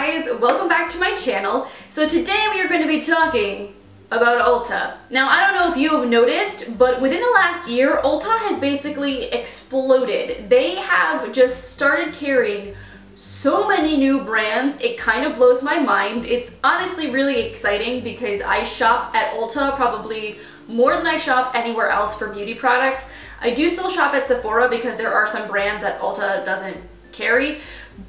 guys, welcome back to my channel. So today we are going to be talking about Ulta. Now I don't know if you have noticed, but within the last year, Ulta has basically exploded. They have just started carrying so many new brands, it kind of blows my mind. It's honestly really exciting because I shop at Ulta probably more than I shop anywhere else for beauty products. I do still shop at Sephora because there are some brands that Ulta doesn't carry.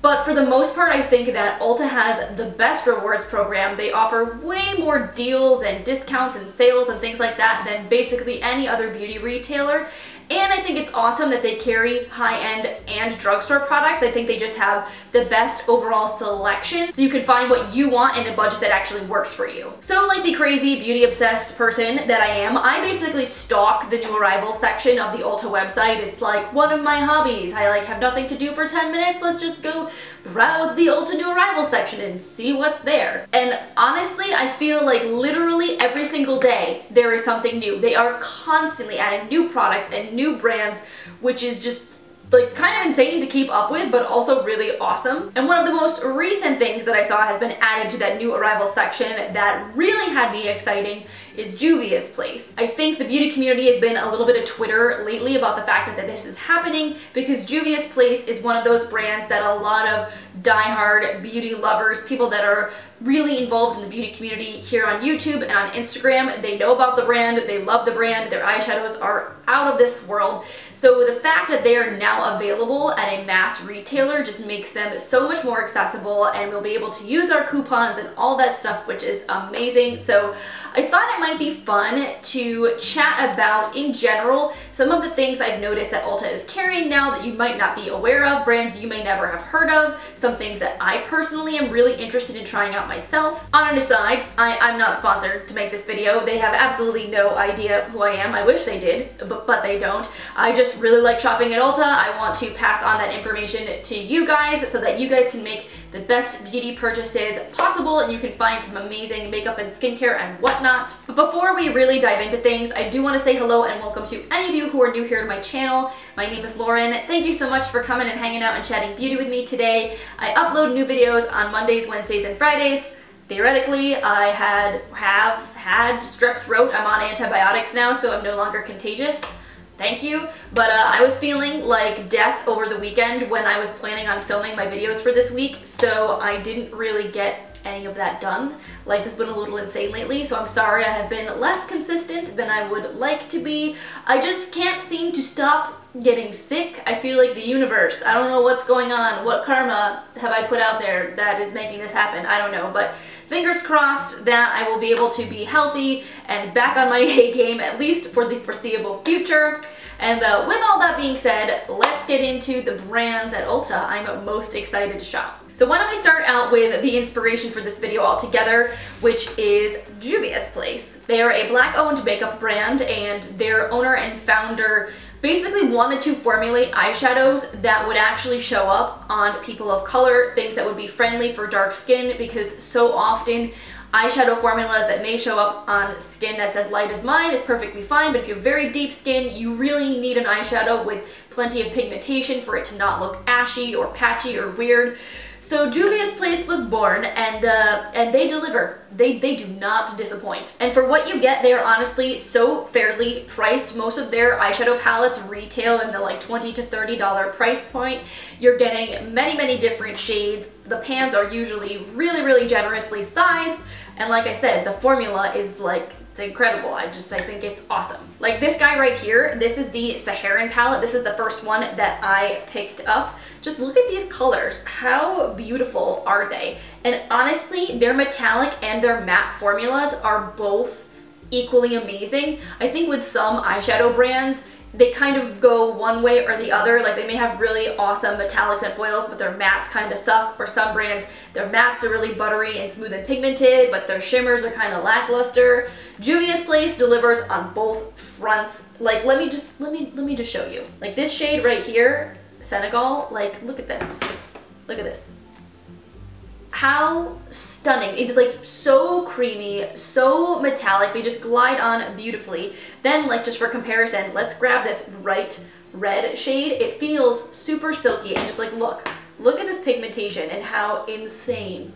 But for the most part, I think that Ulta has the best rewards program. They offer way more deals and discounts and sales and things like that than basically any other beauty retailer. And I think it's awesome that they carry high-end and drugstore products. I think they just have the best overall selection, so you can find what you want in a budget that actually works for you. So like the crazy beauty-obsessed person that I am, I basically stalk the new arrivals section of the Ulta website. It's like one of my hobbies. I like have nothing to do for 10 minutes. Let's just go browse the Ulta new arrivals section and see what's there. And honestly, I feel like literally every single day there is something new. They are constantly adding new products and new brands, which is just like kind of insane to keep up with, but also really awesome. And one of the most recent things that I saw has been added to that new arrivals section that really had me exciting is Julius Place. I think the beauty community has been a little bit of Twitter lately about the fact that this is happening because Julius Place is one of those brands that a lot of diehard beauty lovers, people that are really involved in the beauty community here on YouTube and on Instagram, they know about the brand, they love the brand, their eyeshadows are out of this world. So the fact that they are now available at a mass retailer just makes them so much more accessible, and we'll be able to use our coupons and all that stuff, which is amazing. So I thought it might be fun to chat about, in general, some of the things I've noticed that Ulta is carrying now that you might not be aware of, brands you may never have heard of, some things that I personally am really interested in trying out myself. On an aside, I'm not sponsored to make this video. They have absolutely no idea who I am. I wish they did, but they don't. I just really like shopping at Ulta. I want to pass on that information to you guys so that you guys can make the best beauty purchases possible and you can find some amazing makeup and skincare and whatnot. But before we really dive into things, I do want to say hello and welcome to any of you who are new here to my channel. My name is Lauren. Thank you so much for coming and hanging out and chatting beauty with me today. I upload new videos on Mondays, Wednesdays, and Fridays. Theoretically, I have had strep throat. I'm on antibiotics now, so I'm no longer contagious. Thank you. But I was feeling like death over the weekend when I was planning on filming my videos for this week, so I didn't really get any of that done. Life has been a little insane lately, so I'm sorry I have been less consistent than I would like to be. I just can't seem to stop getting sick. I feel like the universe, I don't know what's going on, what karma have I put out there that is making this happen, I don't know, but fingers crossed that I will be able to be healthy and back on my A game, at least for the foreseeable future. And with all that being said, let's get into the brands at Ulta I'm most excited to shop. So why don't we start out with the inspiration for this video altogether, which is Julius Place. They are a Black-owned makeup brand, and their owner and founder basically wanted to formulate eyeshadows that would actually show up on people of color, things that would be friendly for dark skin, because so often eyeshadow formulas that may show up on skin that's as light as mine is perfectly fine, but if you have very deep skin, you really need an eyeshadow with plenty of pigmentation for it to not look ashy or patchy or weird. So Julius Place was born, and they deliver. They do not disappoint. And for what you get, they are honestly so fairly priced. Most of their eyeshadow palettes retail in the like $20 to $30 price point. You're getting many different shades. The pans are usually really generously sized. And like I said, the formula is like, it's incredible. I think it's awesome. Like this guy right here, this is the Saharan palette. This is the first one that I picked up. Just look at these colors. How beautiful are they? And honestly, their metallic and their matte formulas are both equally amazing. I think with some eyeshadow brands, they kind of go one way or the other. Like they may have really awesome metallics and foils, but their mattes kind of suck. Or some brands, their mattes are really buttery and smooth and pigmented, but their shimmers are kind of lackluster. Julius Place delivers on both fronts. Like let me just show you. Like this shade right here, Senegal, like look at this. Look at this. How stunning. It is like so creamy, so metallic. They just glide on beautifully. Then like just for comparison, let's grab this bright red shade. It feels super silky and just like look at this pigmentation and how insane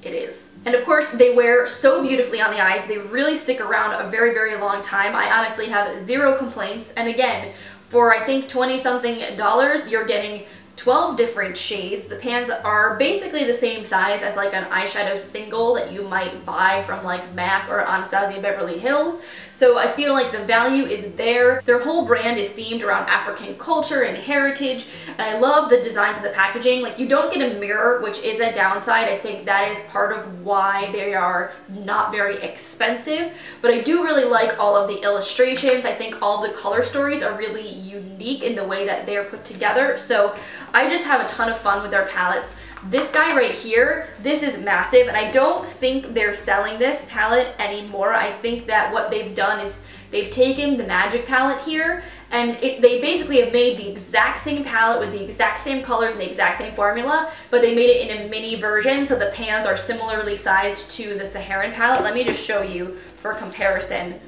it is. And of course, they wear so beautifully on the eyes. They really stick around a very, very long time. I honestly have zero complaints. And again, for I think 20-something dollars, you're getting 12 different shades. The pans are basically the same size as like an eyeshadow single that you might buy from like MAC or Anastasia Beverly Hills. So I feel like the value is there. Their whole brand is themed around African culture and heritage, and I love the designs of the packaging. Like, you don't get a mirror, which is a downside. I think that is part of why they are not very expensive, but I do really like all of the illustrations. I think all the color stories are really unique in the way that they're put together. So I just have a ton of fun with their palettes. This guy right here, this is massive, and I don't think they're selling this palette anymore. I think that what they've done is they've taken the Magic palette here, and they basically have made the exact same palette with the exact same colors and the exact same formula, but they made it in a mini version, so the pans are similarly sized to the Saharan palette. Let me just show you for comparison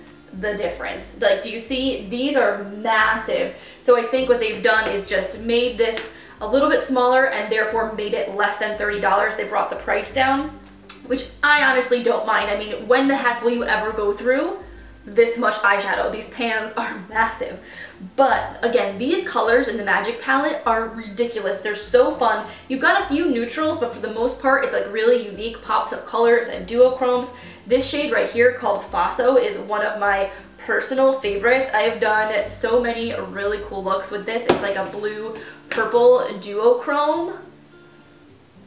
the difference. Like, do you see? These are massive. So I think what they've done is just made this a little bit smaller and therefore made it less than $30. They brought the price down, which I honestly don't mind. I mean, when the heck will you ever go through this much eyeshadow? These pans are massive. But again, these colors in the Magic palette are ridiculous. They're so fun. You've got a few neutrals, but for the most part, it's like really unique pops of colors and duochromes. This shade right here called Xoxo is one of my personal favorites. I have done so many really cool looks with this. It's like a blue purple duochrome.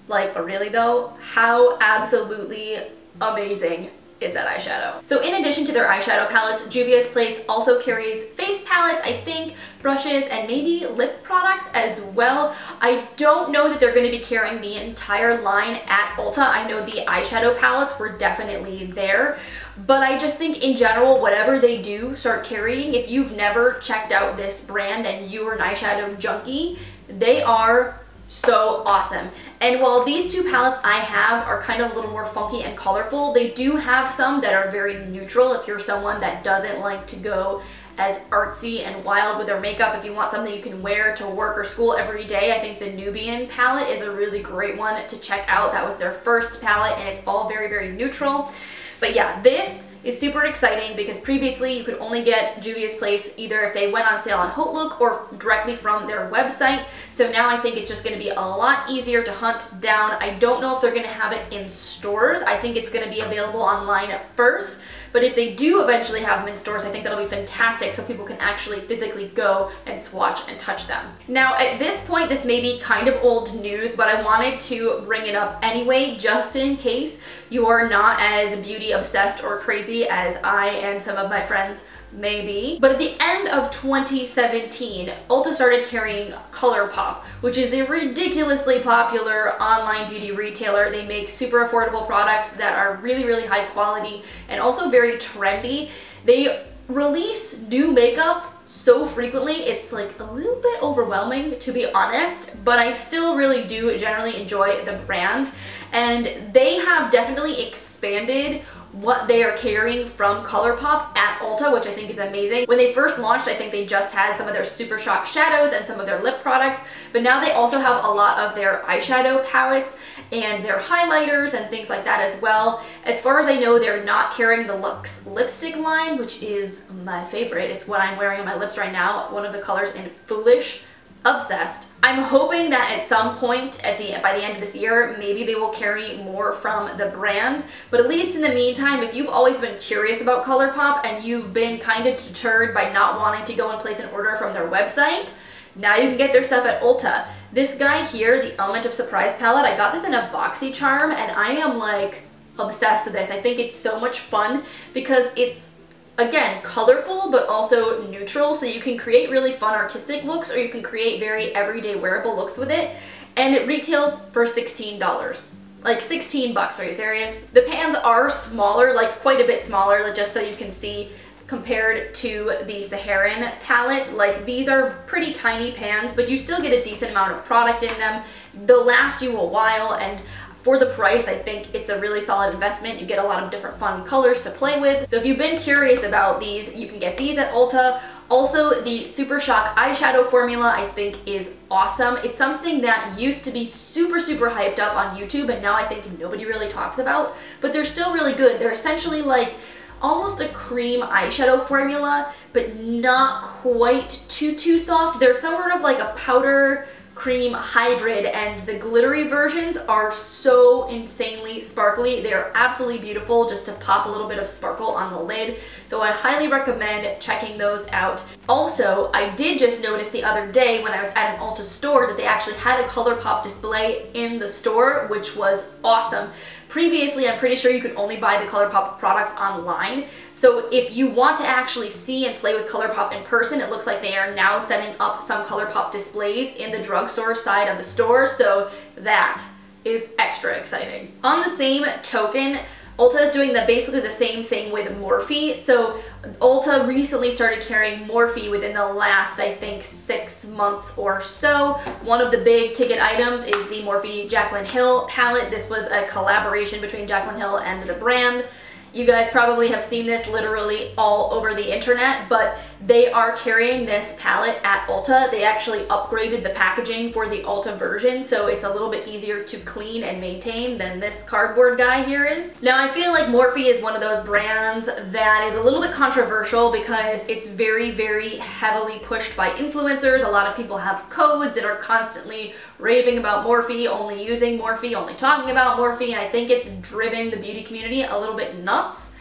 Like, but really though, how absolutely amazing is that eyeshadow? So in addition to their eyeshadow palettes, Julius Place also carries face palettes, I think, brushes, and maybe lip products as well. I don't know that they're going to be carrying the entire line at Ulta. I know the eyeshadow palettes were definitely there, but I just think in general, whatever they do start carrying, if you've never checked out this brand and you are an eyeshadow junkie, they are so awesome. And while these two palettes I have are kind of a little more funky and colorful, they do have some that are very neutral if you're someone that doesn't like to go as artsy and wild with their makeup. If you want something you can wear to work or school every day, I think the Nubian palette is a really great one to check out. That was their first palette, and it's all very, very neutral. But yeah, this is super exciting because previously you could only get Juvia's Place either if they went on sale on Haute Look or directly from their website. So now I think it's just going to be a lot easier to hunt down. I don't know if they're going to have it in stores. I think it's going to be available online at first. But if they do eventually have them in stores, I think that'll be fantastic so people can actually physically go and swatch and touch them. Now, at this point, this may be kind of old news, but I wanted to bring it up anyway, just in case you are not as beauty obsessed or crazy as I and some of my friends may be. But at the end of 2017, Ulta started carrying ColourPop, which is a ridiculously popular online beauty retailer. They make super affordable products that are really, really high quality and also very trendy. They release new makeup so frequently, it's like a little bit overwhelming, to be honest, but I still really do generally enjoy the brand, and they have definitely expanded what they are carrying from ColourPop at Ulta, which I think is amazing. When they first launched, I think they just had some of their Super Shock shadows and some of their lip products, but now they also have a lot of their eyeshadow palettes and their highlighters and things like that as well. As far as I know, they're not carrying the Luxe lipstick line, which is my favorite. It's what I'm wearing on my lips right now, one of the colors in Foolish. Obsessed. I'm hoping that at some point by the end of this year, maybe they will carry more from the brand. But at least in the meantime, if you've always been curious about ColourPop and you've been kind of deterred by not wanting to go and place an order from their website, now you can get their stuff at Ulta. This guy here, the Element of Surprise palette, I got this in a BoxyCharm, and I am like obsessed with this. I think it's so much fun because it's, again, colorful but also neutral, so you can create really fun artistic looks or you can create very everyday wearable looks with it, and it retails for $16. Like 16 bucks, are you serious? The pans are smaller, like quite a bit smaller, just so you can see compared to the Saharan palette. Like, these are pretty tiny pans, but you still get a decent amount of product in them. They'll last you a while, and for the price, I think it's a really solid investment. You get a lot of different fun colors to play with. So if you've been curious about these, you can get these at Ulta. Also, the Super Shock eyeshadow formula I think is awesome. It's something that used to be super hyped up on YouTube, and now I think nobody really talks about, but they're still really good. They're essentially like almost a cream eyeshadow formula, but not quite too soft. They're sort of like a powder cream hybrid, and the glittery versions are so insanely sparkly. They are absolutely beautiful just to pop a little bit of sparkle on the lid. So I highly recommend checking those out. Also, I did just notice the other day when I was at an Ulta store that they actually had a ColourPop display in the store, which was awesome. Previously, I'm pretty sure you could only buy the ColourPop products online. So if you want to actually see and play with ColourPop in person, it looks like they are now setting up some ColourPop displays in the drugstore side of the store. So that is extra exciting. On the same token, Ulta is doing basically the same thing with Morphe. So Ulta recently started carrying Morphe within the last, I think, 6 months or so. One of the big ticket items is the Morphe Jaclyn Hill palette. This was a collaboration between Jaclyn Hill and the brand. You guys probably have seen this literally all over the internet, but they are carrying this palette at Ulta. They actually upgraded the packaging for the Ulta version, so it's a little bit easier to clean and maintain than this cardboard guy here is. Now, I feel like Morphe is one of those brands that is a little bit controversial because it's very heavily pushed by influencers. A lot of people have codes that are constantly raving about Morphe, only using Morphe, only talking about Morphe, and I think it's driven the beauty community a little bit nuts.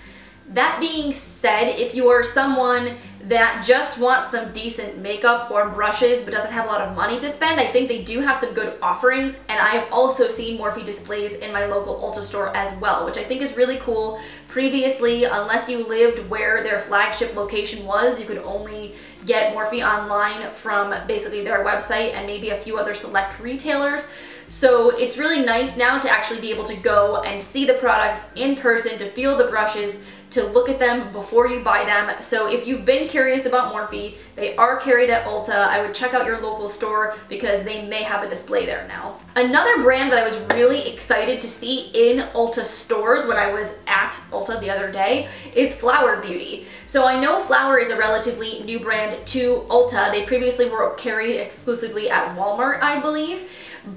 That being said, if you are someone that just wants some decent makeup or brushes but doesn't have a lot of money to spend, I think they do have some good offerings, and I have also seen Morphe displays in my local Ulta store as well, which I think is really cool. Previously, unless you lived where their flagship location was, you could only get Morphe online from basically their website and maybe a few other select retailers. So it's really nice now to actually be able to go and see the products in person, to feel the brushes, to look at them before you buy them. So if you've been curious about Morphe, they are carried at Ulta. I would check out your local store because they may have a display there now. Another brand that I was really excited to see in Ulta stores when I was at Ulta the other day is Flower Beauty. So I know Flower is a relatively new brand to Ulta. They previously were carried exclusively at Walmart, I believe.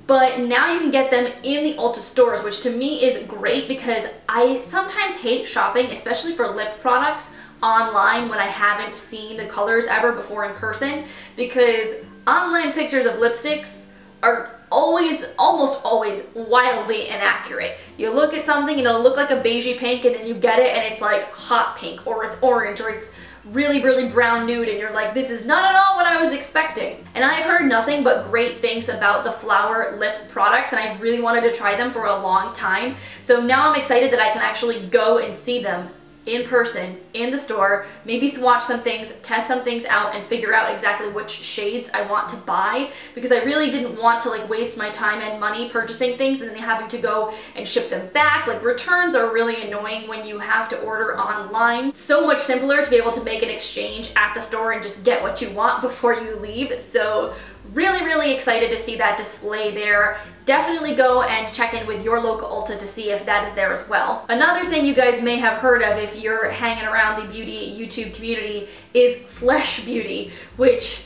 But now you can get them in the Ulta stores, which to me is great because I sometimes hate shopping, especially for lip products, online when I haven't seen the colors ever before in person, because online pictures of lipsticks are almost always wildly inaccurate. You look at something and it'll look like a beigey pink, and then you get it and it's like hot pink, or it's orange, or it's really brown nude, and you're like, this is not at all what I was expecting. And I've heard nothing but great things about the Flower lip products, and I've really wanted to try them for a long time. So now I'm excited that I can actually go and see them in person, in the store, maybe swatch some things, test some things out, and figure out exactly which shades I want to buy, because I really didn't want to like waste my time and money purchasing things and then having to go and ship them back. Like, returns are really annoying when you have to order online. It's so much simpler to be able to make an exchange at the store and just get what you want before you leave. So really excited to see that display there. Definitely go and check in with your local Ulta to see if that is there as well. Another thing you guys may have heard of if you're hanging around the beauty YouTube community is Flesh Beauty, which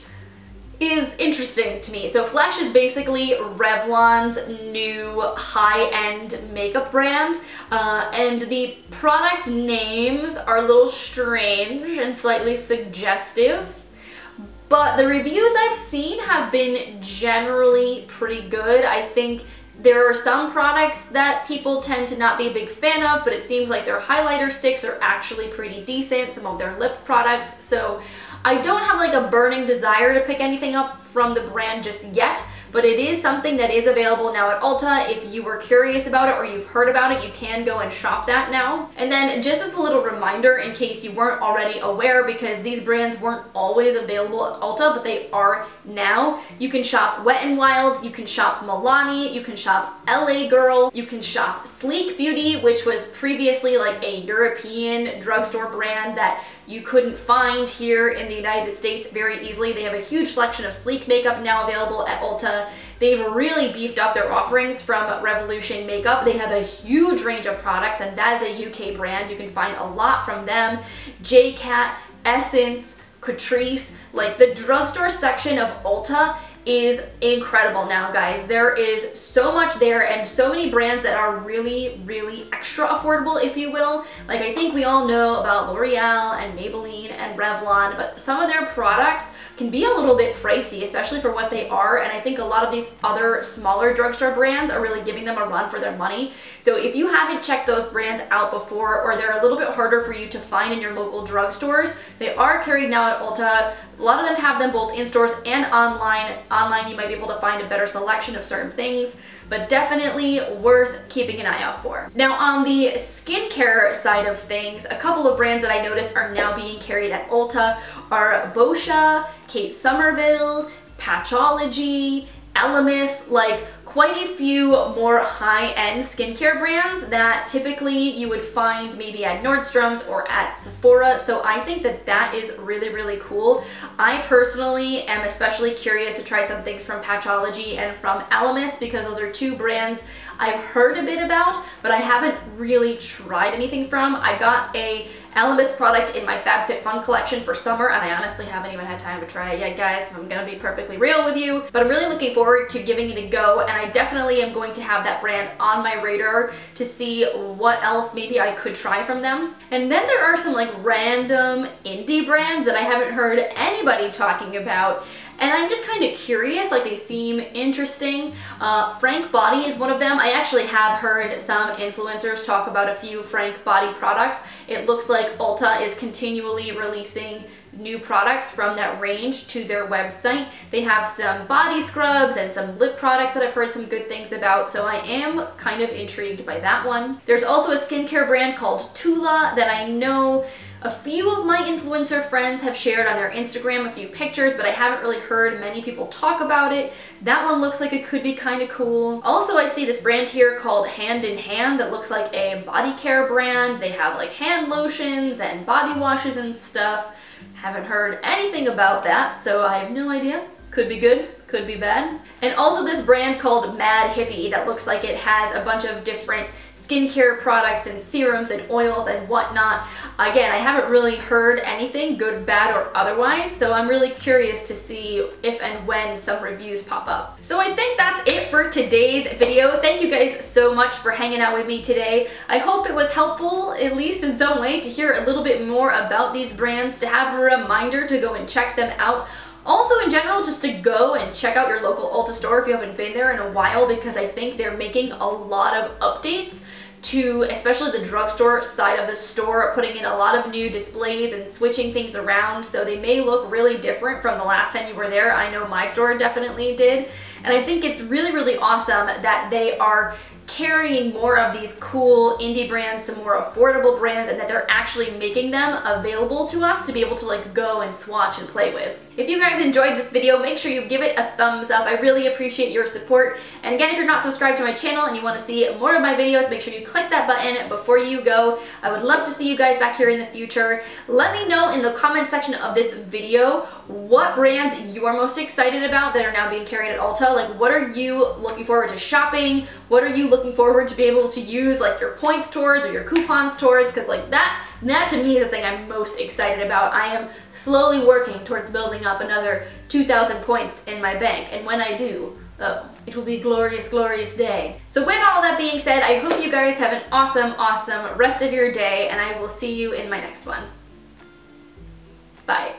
is interesting to me. So Flesh is basically Revlon's new high-end makeup brand, and the product names are a little strange and slightly suggestive. But the reviews I've seen have been generally pretty good. I think there are some products that people tend to not be a big fan of, but it seems like their highlighter sticks are actually pretty decent, some of their lip products. So I don't have like a burning desire to pick anything up from the brand just yet, but it is something that is available now at Ulta. If you were curious about it or you've heard about it, you can go and shop that now. And then just as a little reminder, in case you weren't already aware, because these brands weren't always available at Ulta, but they are now, you can shop Wet n Wild, you can shop Milani, you can shop LA Girl, you can shop Sleek Beauty, which was previously like a European drugstore brand that you couldn't find here in the United States very easily. They have a huge selection of sleek makeup now available at Ulta. They've really beefed up their offerings from Revolution Makeup. They have a huge range of products, and that is a UK brand. You can find a lot from them. JCat, Essence, Catrice. Like, the drugstore section of Ulta is incredible now, guys. There is so much there and so many brands that are really, really extra affordable, if you will. Like, I think we all know about L'Oreal and Maybelline and Revlon, but some of their products can be a little bit pricey, especially for what they are, and I think a lot of these other smaller drugstore brands are really giving them a run for their money. So if you haven't checked those brands out before, or they're a little bit harder for you to find in your local drugstores, they are carried now at Ulta. A lot of them have them both in stores and online. Online, you might be able to find a better selection of certain things, but definitely worth keeping an eye out for. Now, on the skincare side of things, a couple of brands that I noticed are now being carried at Ulta are Boscia, Kate Somerville, Patchology, Elemis, like quite a few more high-end skincare brands that typically you would find maybe at Nordstrom's or at Sephora. So I think that that is really, really cool. I personally am especially curious to try some things from Patchology and from Elemis because those are two brands I've heard a bit about, but I haven't really tried anything from. I got a Elemis product in my FabFitFun collection for summer, and I honestly haven't even had time to try it yet, guys. I'm gonna be perfectly real with you, but I'm really looking forward to giving it a go, and I definitely am going to have that brand on my radar to see what else maybe I could try from them. And then there are some like random indie brands that I haven't heard anybody talking about, and I'm just kind of curious, like they seem interesting. Frank Body is one of them. I actually have heard some influencers talk about a few Frank Body products. It looks like Ulta is continually releasing new products from that range to their website. They have some body scrubs and some lip products that I've heard some good things about, so I am kind of intrigued by that one. There's also a skincare brand called Tula that I know a few of my influencer friends have shared on their Instagram a few pictures, but I haven't really heard many people talk about it. That one looks like it could be kind of cool. Also, I see this brand here called Hand in Hand that looks like a body care brand. They have like hand lotions and body washes and stuff. Haven't heard anything about that, so I have no idea. Could be good, could be bad. And also this brand called Mad Hippie that looks like it has a bunch of different skincare products and serums and oils and whatnot. Again, I haven't really heard anything, good, bad, or otherwise, so I'm really curious to see if and when some reviews pop up. So I think that's it for today's video. Thank you guys so much for hanging out with me today. I hope it was helpful, at least in some way, to hear a little bit more about these brands, to have a reminder to go and check them out. Also, in general, just to go and check out your local Ulta store if you haven't been there in a while, because I think they're making a lot of updates to especially the drugstore side of the store, putting in a lot of new displays and switching things around, so they may look really different from the last time you were there. I know my store definitely did, and I think it's really, really awesome that they are carrying more of these cool indie brands, some more affordable brands, and that they're actually making them available to us to be able to like go and swatch and play with. If you guys enjoyed this video, make sure you give it a thumbs up. I really appreciate your support. And again, if you're not subscribed to my channel and you want to see more of my videos, make sure you click that button before you go. I would love to see you guys back here in the future. Let me know in the comment section of this video what brands you're most excited about that are now being carried at Ulta. Like, what are you looking forward to shopping? What are you looking forward to be able to use like your points towards or your coupons towards? Because like that to me is the thing I'm most excited about. I am slowly working towards building up another 2,000 points in my bank, and when I do, oh, it will be a glorious, glorious day. So with all that being said, I hope you guys have an awesome, awesome rest of your day, and I will see you in my next one. Bye.